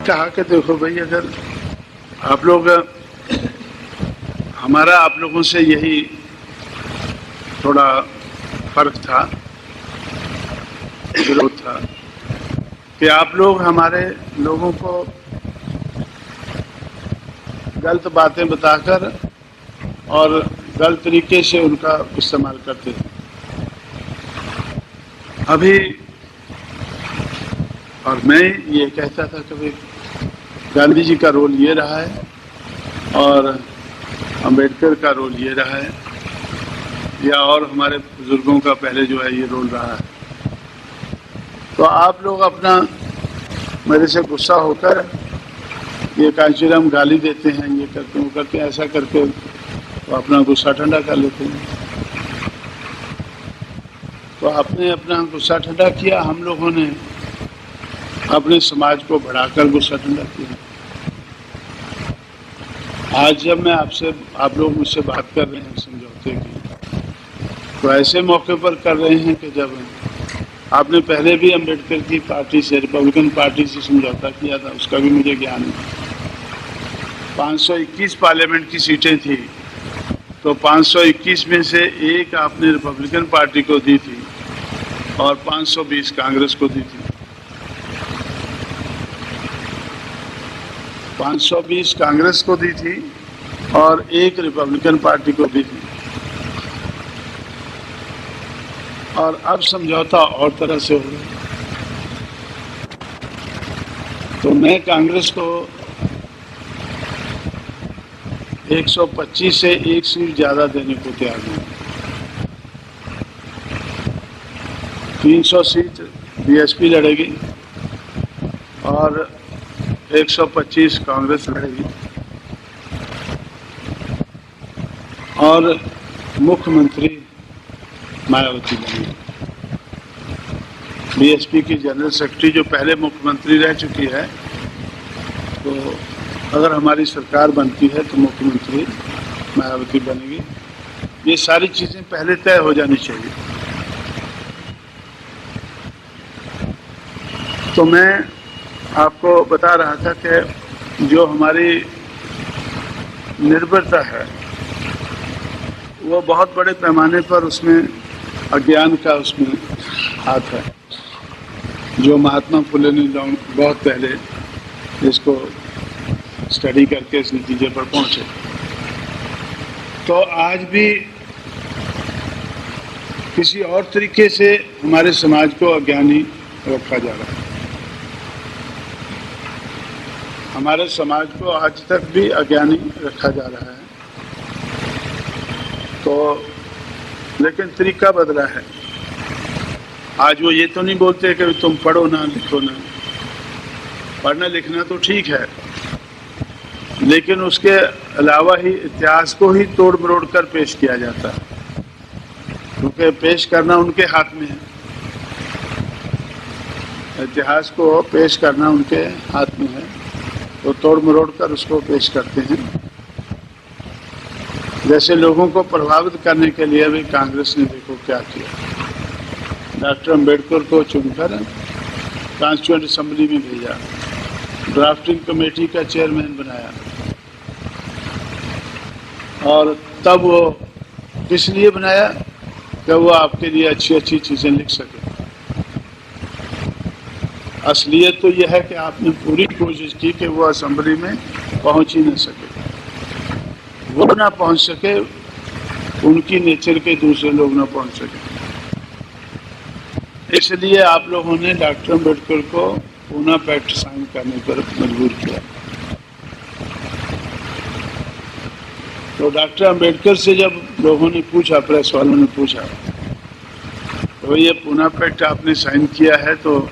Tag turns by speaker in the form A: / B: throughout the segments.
A: कहा कि देखो भाई, अगर आप लोग, हमारा आप लोगों से यही थोड़ा फर्क था, विरोध था कि आप लोग हमारे लोगों को गलत बातें बताकर और गलत तरीके से उनका इस्तेमाल करते थे। अभी और मैं ये कहता था कि भाई गांधी जी का रोल ये रहा है और अंबेडकर का रोल ये रहा है, या और हमारे बुजुर्गों का पहले जो है ये रोल रहा है। तो आप लोग अपना मेरे से गुस्सा होकर ये कांचीराम गाली देते हैं, ये करते हैं, वो करते हैं, ऐसा करके तो अपना गुस्सा ठंडा कर लेते हैं। तो आपने अपना गुस्सा ठंडा किया, हम लोगों ने अपने समाज को बढ़ाकर गुस्सा ठंडा किया। आज जब मैं आपसे, आप लोग मुझसे बात कर रहे हैं समझौते की, तो ऐसे मौके पर कर रहे हैं कि जब आपने पहले भी अंबेडकर की पार्टी से, रिपब्लिकन पार्टी से समझौता किया था, उसका भी मुझे ज्ञान है। 521 पार्लियामेंट की सीटें थी, तो 521 में से एक आपने रिपब्लिकन पार्टी को दी थी और 520 कांग्रेस को दी थी। 520 कांग्रेस को दी थी और एक रिपब्लिकन पार्टी को दी थी। और अब समझौता और तरह से हो गया। तो मैं कांग्रेस को 125 से एक सीट ज्यादा देने को तैयार हूँ। 300 सीट बीएसपी लड़ेगी और 125 कांग्रेस लड़ेगी और मुख्यमंत्री मायावती बनेगी। बीएसपी की जनरल सेक्रेटरी जो पहले मुख्यमंत्री रह चुकी है, तो अगर हमारी सरकार बनती है तो मुख्यमंत्री मायावती बनेगी। ये सारी चीजें पहले तय हो जानी चाहिए। तो मैं आपको बता रहा था कि जो हमारी निर्भरता है वो बहुत बड़े पैमाने पर उसमें अज्ञान का उसमें हाथ है, जो महात्मा फुले ने बहुत पहले इसको स्टडी करके इस नतीजे पर पहुंचे। तो आज भी किसी और तरीके से हमारे समाज को अज्ञानी रखा जा रहा है। हमारे समाज को आज तक भी अज्ञानी रखा जा रहा है। तो लेकिन तरीका बदला है। आज वो ये तो नहीं बोलते कि तुम पढ़ो ना, लिखो ना। पढ़ना लिखना तो ठीक है, लेकिन उसके अलावा ही इतिहास को ही तोड़ मरोड़ कर पेश किया जाता है, क्योंकि पेश करना उनके हाथ में है। इतिहास को पेश करना उनके हाथ में है, तो तोड़ मरोड़ कर उसको पेश करते हैं। जैसे लोगों को प्रभावित करने के लिए भी कांग्रेस ने देखो क्या किया। डॉक्टर अंबेडकर को चुनकर कॉन्स्टिट्यूएंट असेंबली में भेजा, ड्राफ्टिंग कमेटी का चेयरमैन बनाया, और तब वो किस लिए बनाया कि वो आपके लिए अच्छी अच्छी चीजें लिख सके। असलियत तो यह है कि आपने पूरी कोशिश की कि वो असेंबली में पहुंच ही न सके, वो ना पहुंच सके, उनकी नेचर के दूसरे लोग ना पहुंच सके। इसलिए आप लोगों ने डॉक्टर अंबेडकर को पूना पैक्ट साइन करने पर मजबूर किया। तो डॉक्टर अंबेडकर से जब लोगों ने पूछा, प्रेस वालों ने पूछा, तो ये पूना पैक्ट आपने साइन किया है, तो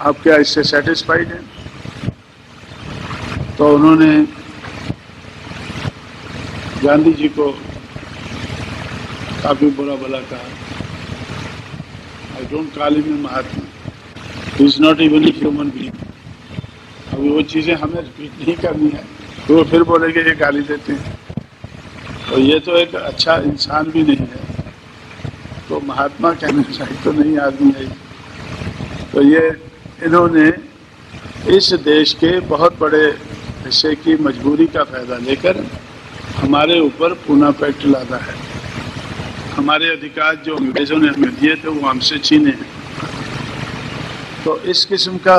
A: आप क्या इससे सेटिस्फाइड हैं? तो उन्होंने गांधी जी को काफी बुरा भला कहा। I don't call him a Mahatma, he is not even a human being. अभी वो चीजें हमें रिपीट नहीं करनी है, तो वो फिर बोलेंगे ये गाली देते हैं, तो ये तो एक अच्छा इंसान भी नहीं है, तो महात्मा कहना चाहिए तो नहीं आदमी है। तो ये इन्होंने इस देश के बहुत बड़े हिस्से की मजबूरी का फायदा लेकर हमारे ऊपर पूना पैक्ट लादा है। हमारे अधिकार जो अंग्रेजों ने हमें दिए थे वो हमसे छीने हैं। तो इस किस्म का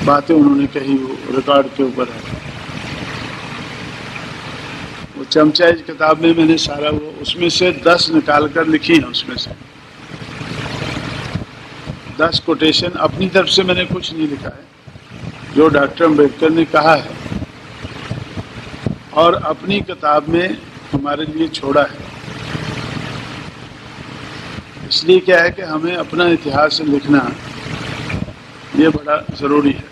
A: बातें उन्होंने कही, वो रिकॉर्ड के ऊपर है। वो चमचा इस किताब में मैंने सारा वो उसमें से 10 निकाल कर लिखी हैं। उसमें से 10 कोटेशन अपनी तरफ से मैंने कुछ नहीं लिखा है, जो डॉक्टर अम्बेडकर ने कहा है और अपनी किताब में हमारे लिए छोड़ा है। इसलिए क्या है कि हमें अपना इतिहास लिखना ये बड़ा ज़रूरी है,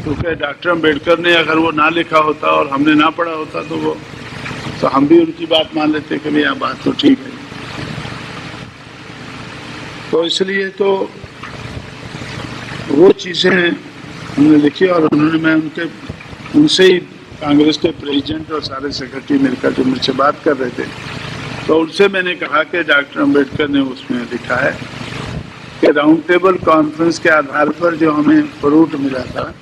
A: क्योंकि डॉक्टर अम्बेडकर ने अगर वो ना लिखा होता और हमने ना पढ़ा होता तो हम भी उनकी बात मान लेते कि भैया बात तो ठीक है। तो इसलिए तो वो चीज़ें हमने लिखी और उन्होंने मैं उनसे ही कांग्रेस के प्रेसिडेंट और सारे सेक्रेटरी मिलकर जो मुझसे बात कर रहे थे, तो उनसे मैंने कहा कि डॉक्टर अम्बेडकर ने उसमें लिखा है कि राउंड टेबल कॉन्फ्रेंस के आधार पर जो हमें फ्रूट मिला था,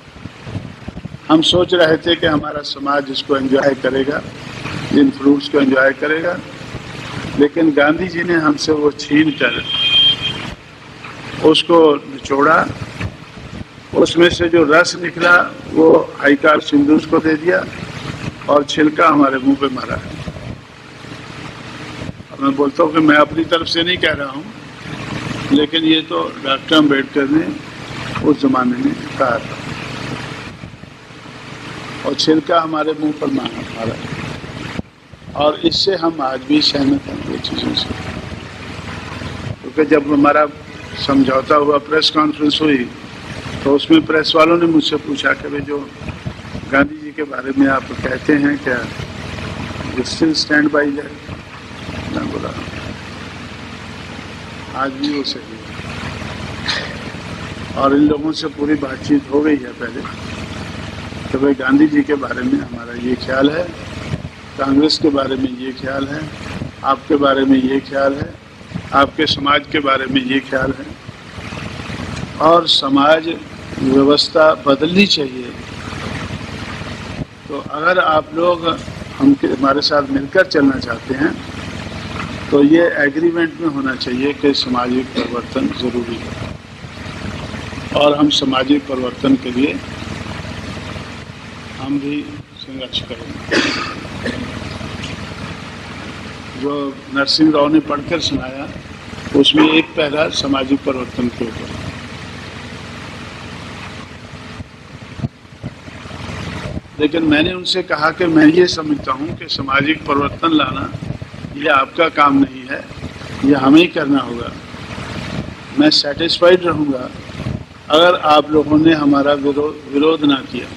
A: हम सोच रहे थे कि हमारा समाज इसको एंजॉय करेगा, इन फ्रूट्स को एंजॉय करेगा, लेकिन गांधी जी ने हमसे वो छीन कर उसको निचोड़ा। उसमें से जो रस निकला वो हाईकार सिंधुस को दे दिया और छिलका हमारे मुंह पे मारा है। मैं बोलता हूँ कि मैं अपनी तरफ से नहीं कह रहा हूँ, लेकिन ये तो डॉक्टर अम्बेडकर ने उस जमाने में कहा था और छिलका हमारे मुंह पर मारा। और इससे हम आज भी सहमत हैं ये चीज़ों से, क्योंकि जब हमारा समझौता हुआ, प्रेस कॉन्फ्रेंस हुई, तो उसमें प्रेस वालों ने मुझसे पूछा कि भाई जो गांधी जी के बारे में आप कहते हैं क्या you still stand by that? मैं बोला आज भी वो सही है। और इन लोगों से पूरी बातचीत हो गई है पहले कि भाई गांधी जी के बारे में हमारा ये ख्याल है, कांग्रेस के बारे में ये ख्याल है, आपके बारे में ये ख्याल है, आपके समाज के बारे में ये ख्याल है, और समाज व्यवस्था बदलनी चाहिए। तो अगर आप लोग हमारे साथ मिलकर चलना चाहते हैं तो ये एग्रीमेंट में होना चाहिए कि सामाजिक परिवर्तन ज़रूरी है और हम सामाजिक परिवर्तन के लिए हम भी संघर्ष करेंगे। जो नरसिंह राव ने पढ़कर सुनाया उसमें एक पैरा सामाजिक परिवर्तन के ऊपर। लेकिन मैंने उनसे कहा कि मैं ये समझता हूँ कि सामाजिक परिवर्तन लाना ये आपका काम नहीं है, ये हमें ही करना होगा। मैं सेटिस्फाइड रहूँगा अगर आप लोगों ने हमारा विरोध ना किया।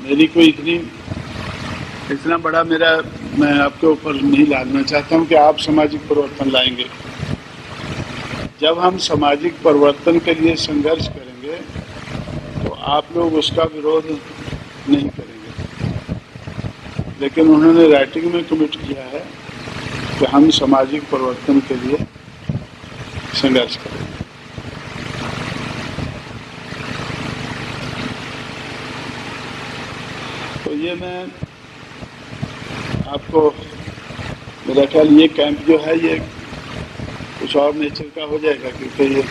A: मेरी कोई इतना बड़ा मैं आपके ऊपर नहीं लादना चाहता हूँ कि आप सामाजिक परिवर्तन लाएंगे। जब हम सामाजिक परिवर्तन के लिए संघर्ष करेंगे तो आप लोग उसका विरोध नहीं करेंगे। लेकिन उन्होंने राइटिंग में कमिट किया है कि हम सामाजिक परिवर्तन के लिए संघर्ष करेंगे। तो ये मैं आपको, मेरा ख्याल ये कैंप जो है ये कुछ और नेचर का हो जाएगा, क्योंकि ये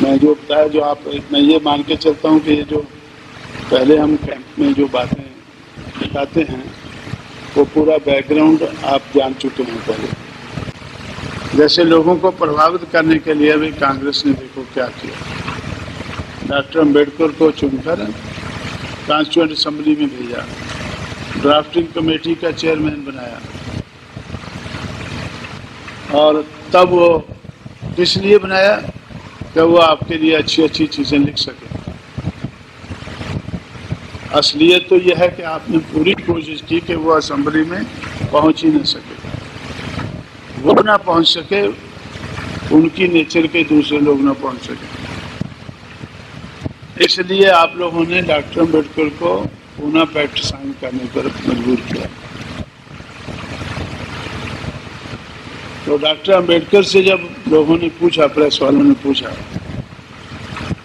A: मैं जो बताया जो आप, मैं ये मान के चलता हूँ कि ये जो पहले हम कैंप में जो बातें बताते हैं वो पूरा बैकग्राउंड आप जान चुके हैं पहले। जैसे लोगों को प्रभावित करने के लिए भी कांग्रेस ने देखो क्या किया, डॉक्टर अम्बेडकर को चुनकर कॉन्स्टिट्यूएंट असेंबली में भेजा, ड्राफ्टिंग कमेटी का चेयरमैन बनाया, और तब वो किस लिए बनाया कि वो आपके लिए अच्छी अच्छी चीज़ें लिख सके। असलियत तो यह है कि आपने पूरी कोशिश की कि वो असेंबली में पहुंच ही न सके, वो ना पहुंच सके, उनकी नेचर के दूसरे लोग ना पहुंच सके। इसलिए आप लोगों ने डॉक्टर अम्बेडकर को पूना पैक्ट साइन करने पर मजबूर किया। तो डॉक्टर अम्बेडकर से जब लोगों ने पूछा, प्रेस वालों ने पूछा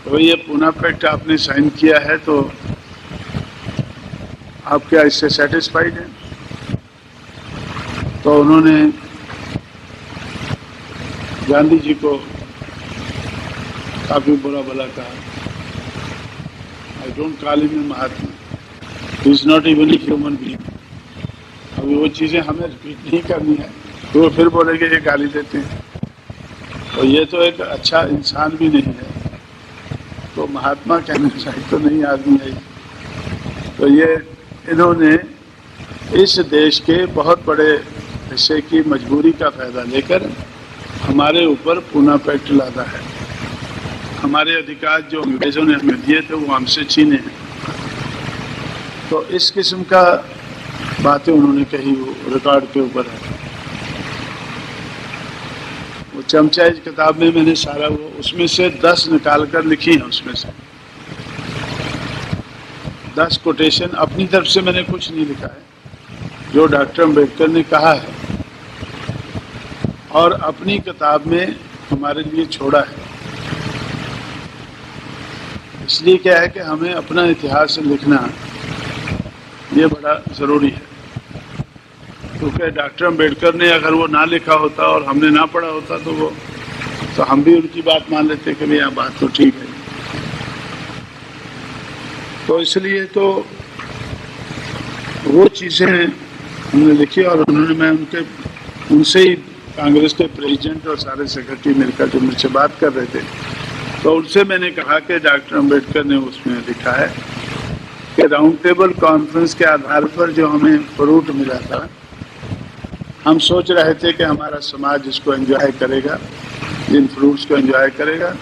A: तो ये पूना पैक्ट आपने साइन किया है, तो आप क्या इससे सेटिस्फाइड हैं? तो उन्होंने गांधी जी को काफी बुरा भला कहा। I don't call him a Mahatma, he is not even a human being. अभी वो चीजें हमें रिपीट नहीं करनी है, तो वो फिर बोलेंगे ये गाली देते हैं, तो ये तो एक अच्छा इंसान भी नहीं है, तो महात्मा कहना चाहिए तो नहीं आदमी है। तो ये इन्होंने इस देश के बहुत बड़े हिस्से की मजबूरी का फायदा लेकर हमारे ऊपर पूना पैक्ट लादा है। हमारे अधिकार जो अंग्रेजों ने हमें दिए थे वो हमसे छीने हैं। तो इस किस्म का बातें उन्होंने कही, वो रिकॉर्ड के ऊपर है। वो चमचा इस किताब में मैंने सारा वो उसमें से 10 निकाल कर लिखी हैं, उसमें से 10 कोटेशन अपनी तरफ से मैंने कुछ नहीं लिखा है, जो डॉक्टर अम्बेडकर ने कहा है और अपनी किताब में हमारे लिए छोड़ा है। इसलिए क्या है कि हमें अपना इतिहास लिखना ये बड़ा ज़रूरी है, क्योंकि डॉक्टर अम्बेडकर ने अगर वो ना लिखा होता और हमने ना पढ़ा होता तो हम भी उनकी बात मान लेते कि भैया बात तो ठीक है। तो इसलिए तो वो चीज़ें हमने लिखी और मैं उनसे ही कांग्रेस के प्रेसिडेंट और सारे सेक्रेटरी मिलकर जो मुझसे बात कर रहे थे, तो उनसे मैंने कहा कि डॉक्टर अम्बेडकर ने उसमें लिखा है कि राउंड टेबल कॉन्फ्रेंस के आधार पर जो हमें फ्रूट मिला था, हम सोच रहे थे कि हमारा समाज इसको एंजॉय करेगा, जिन फ्रूट्स को एंजॉय करेगा,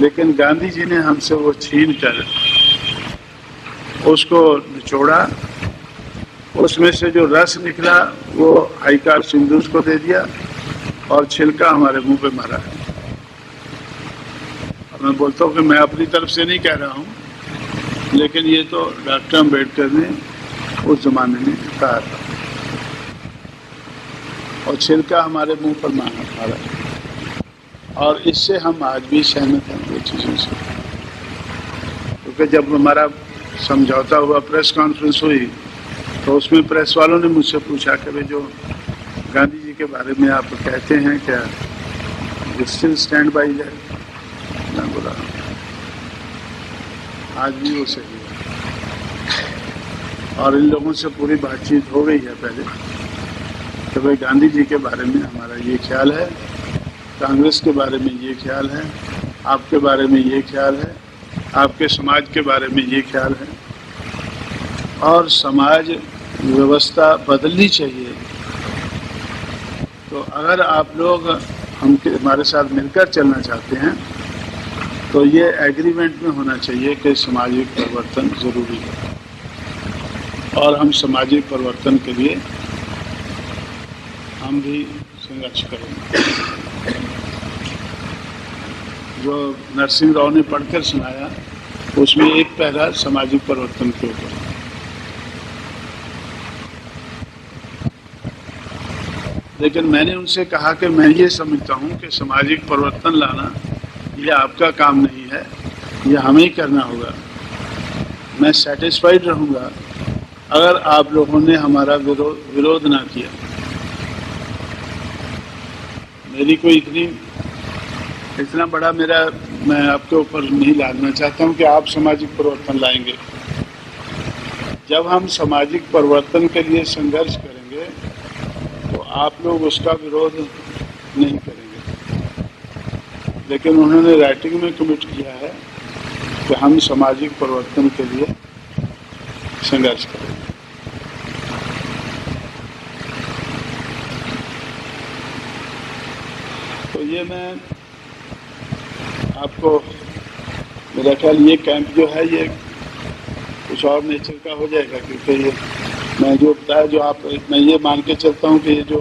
A: लेकिन गांधी जी ने हमसे वो छीन कर उसको निचोड़ा। उसमें से जो रस निकला वो हाईकार सिंधुस को दे दिया और छिलका हमारे मुंह पे मारा है। और मैं बोलता हूँ कि मैं अपनी तरफ से नहीं कह रहा हूँ, लेकिन ये तो डॉक्टर अम्बेडकर ने उस जमाने में कहा था और छिलका हमारे मुंह पर मारा। और इससे हम आज भी सहमत हैं वो चीज़ों से, क्योंकि जब हमारा समझौता हुआ, प्रेस कॉन्फ्रेंस हुई, तो उसमें प्रेस वालों ने मुझसे पूछा कि भाई जो गांधी जी के बारे में आप कहते हैं क्या स्टिल स्टैंड बाई दैट? मैं बोला आज भी वो सही है। और इन लोगों से पूरी बातचीत हो गई है पहले कि भाई गांधी जी के बारे में हमारा ये ख्याल है, कांग्रेस के बारे में ये ख्याल है, आपके बारे में ये ख्याल है, आपके समाज के बारे में ये ख्याल है, और समाज व्यवस्था बदलनी चाहिए। तो अगर आप लोग हमारे साथ मिलकर चलना चाहते हैं तो ये एग्रीमेंट में होना चाहिए कि सामाजिक परिवर्तन ज़रूरी है, और हम सामाजिक परिवर्तन के लिए हम भी संघर्ष करेंगे। जो नरसिंह राव ने पढ़कर सुनाया उसमें एक पैरा सामाजिक परिवर्तन के ऊपर। लेकिन मैंने उनसे कहा कि मैं ये समझता हूँ कि सामाजिक परिवर्तन लाना ये आपका काम नहीं है, ये हमें ही करना होगा। मैं सेटिस्फाइड रहूँगा अगर आप लोगों ने हमारा विरोध ना किया। मेरी कोई इतना बड़ा मैं आपके ऊपर नहीं लादना चाहता हूँ कि आप सामाजिक परिवर्तन लाएंगे। जब हम सामाजिक परिवर्तन के लिए संघर्ष करेंगे तो आप लोग उसका विरोध नहीं करेंगे, लेकिन उन्होंने राइटिंग में कमिट किया है कि हम सामाजिक परिवर्तन के लिए संघर्ष करेंगे। तो ये मैं आपको, मेरा ख्याल ये कैंप जो है ये कुछ और नेचर का हो जाएगा, क्योंकि ये मैं जो बताया मैं ये मान के चलता हूँ कि ये जो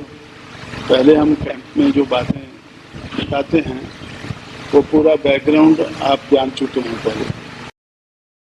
A: पहले हम कैंप में जो बातें बताते हैं वो पूरा बैकग्राउंड आप जान चुके हैं पहले।